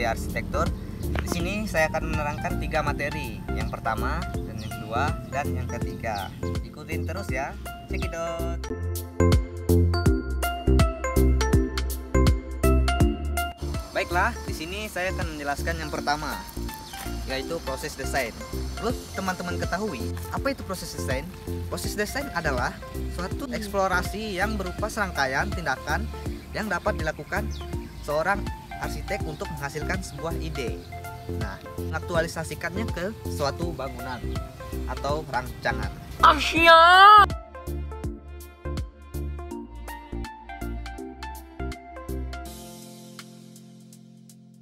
arsitektur. Di sini saya akan menerangkan 3 materi. Yang pertama, dan yang kedua, dan yang ketiga. Ikutin terus ya. Cekidot. Baiklah, di sini saya akan menjelaskan yang pertama, yaitu proses desain. Perlu teman-teman ketahui, apa itu proses desain? Proses desain adalah suatu eksplorasi yang berupa serangkaian tindakan yang dapat dilakukan seorang arsitek untuk menghasilkan sebuah ide. Nah, mengaktualisasikannya ke suatu bangunan atau rancangan. Asyik.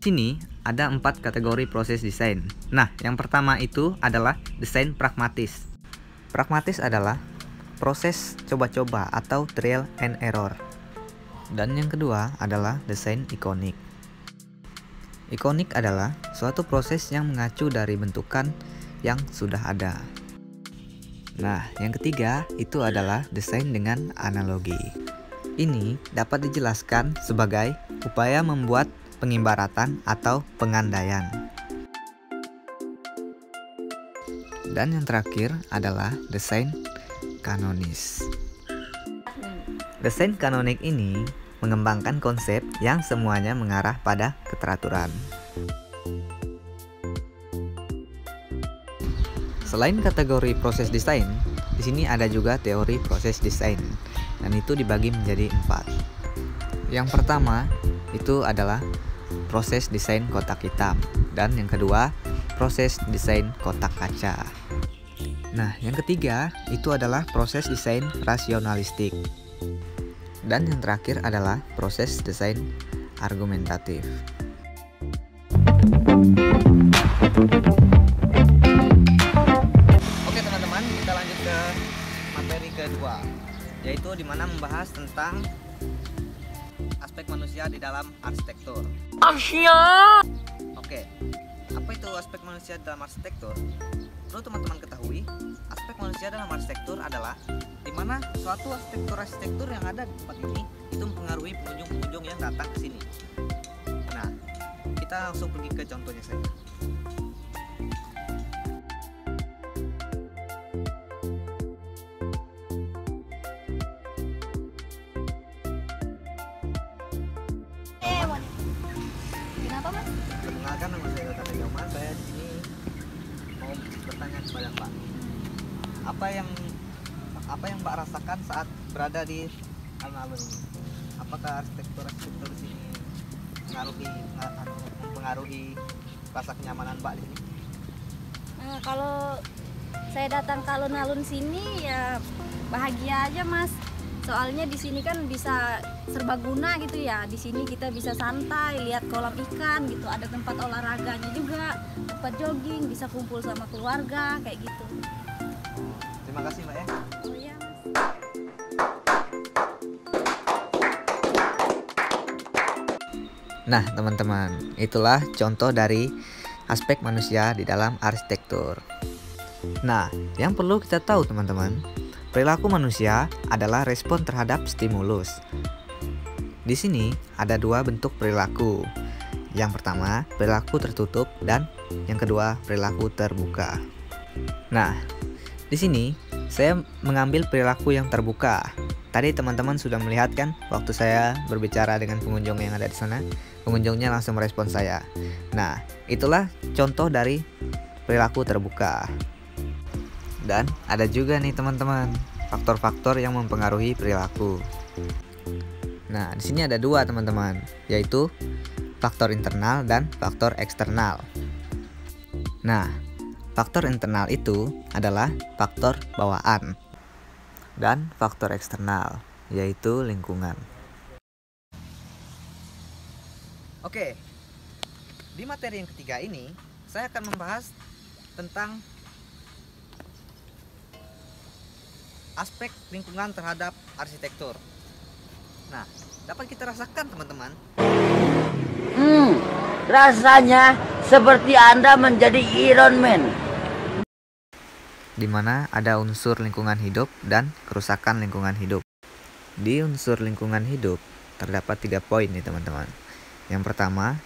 Di sini ada 4 kategori proses desain. Nah, yang pertama itu adalah desain pragmatis. Pragmatis adalah proses coba-coba atau trial and error. Dan yang kedua adalah desain ikonik. Ikonik adalah suatu proses yang mengacu dari bentukan yang sudah ada. Nah, yang ketiga itu adalah desain dengan analogi. Ini dapat dijelaskan sebagai upaya membuat pengibaratan atau pengandaian. Dan yang terakhir adalah desain kanonis. Desain kanonik ini mengembangkan konsep yang semuanya mengarah pada keteraturan. Selain kategori proses desain, di sini ada juga teori proses desain, dan itu dibagi menjadi 4. Yang pertama itu adalah proses desain kotak hitam, dan yang kedua proses desain kotak kaca. Nah, yang ketiga itu adalah proses desain rasionalistik, dan yang terakhir adalah proses desain argumentatif. Oke teman-teman, kita lanjut ke materi kedua, yaitu dimana membahas tentang aspek manusia di dalam arsitektur. Asyik. Oke, apa itu aspek manusia dalam arsitektur? Perlu teman-teman ketahui, aspek manusia dalam arsitektur adalah dimana suatu arsitektur yang ada di tempat ini itu mempengaruhi pengunjung-pengunjung yang datang ke sini. Nah, kita langsung pergi ke contohnya saja. Kenapa, Mas? Perkenalkan, nama saya Dr. Nyoman. Saya di sini mau bertanya kepada Mbak. Apa yang Mbak rasakan saat berada di alun-alun ini? Apakah arsitektur di sini mempengaruhi rasa kenyamanan Mbak di sini? Nah, kalau saya datang ke alun-alun sini ya bahagia aja, Mas. Soalnya di sini kan bisa serbaguna gitu ya. Di sini kita bisa santai, lihat kolam ikan gitu. Ada tempat olahraganya juga, tempat jogging, bisa kumpul sama keluarga kayak gitu. Terima kasih Mbak ya. Oh iya, Mas. Nah teman-teman, itulah contoh dari aspek manusia di dalam arsitektur. Nah, yang perlu kita tahu teman-teman, perilaku manusia adalah respon terhadap stimulus. Di sini ada 2 bentuk perilaku. Yang pertama, perilaku tertutup, dan yang kedua, perilaku terbuka. Nah, di sini saya mengambil perilaku yang terbuka. Tadi teman-teman sudah melihat kan, waktu saya berbicara dengan pengunjung yang ada di sana, pengunjungnya langsung merespon saya. Nah, itulah contoh dari perilaku terbuka. Dan ada juga nih teman-teman, faktor-faktor yang mempengaruhi perilaku. Nah, di sini ada 2 teman-teman, yaitu faktor internal dan faktor eksternal. Nah, faktor internal itu adalah faktor bawaan, dan faktor eksternal yaitu lingkungan. Oke, di materi yang ketiga ini saya akan membahas tentang aspek lingkungan terhadap arsitektur. Nah, dapat kita rasakan teman-teman. Rasanya seperti Anda menjadi Iron Man. Di mana ada unsur lingkungan hidup dan kerusakan lingkungan hidup. Di unsur lingkungan hidup terdapat 3 poin nih teman-teman. Yang pertama,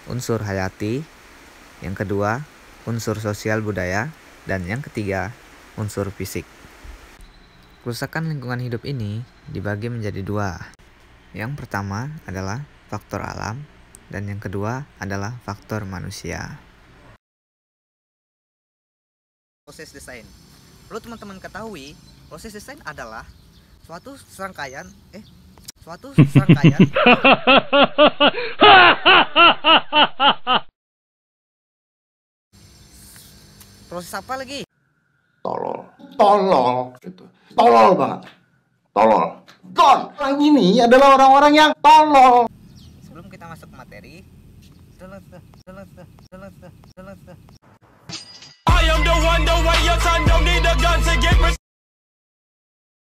unsur hayati, yang kedua unsur sosial budaya, dan yang ketiga unsur fisik. Kerusakan lingkungan hidup ini dibagi menjadi dua. Yang pertama adalah faktor alam, dan yang kedua adalah faktor manusia. Proses desain. Perlu teman-teman ketahui, proses desain adalah suatu serangkaian proses apa lagi? Tolol gitu. Tolol banget. Tolol. Orang ini adalah orang-orang yang tolol. Sebelum kita masuk ke materi, I am the one, the way your son don't need a gun to get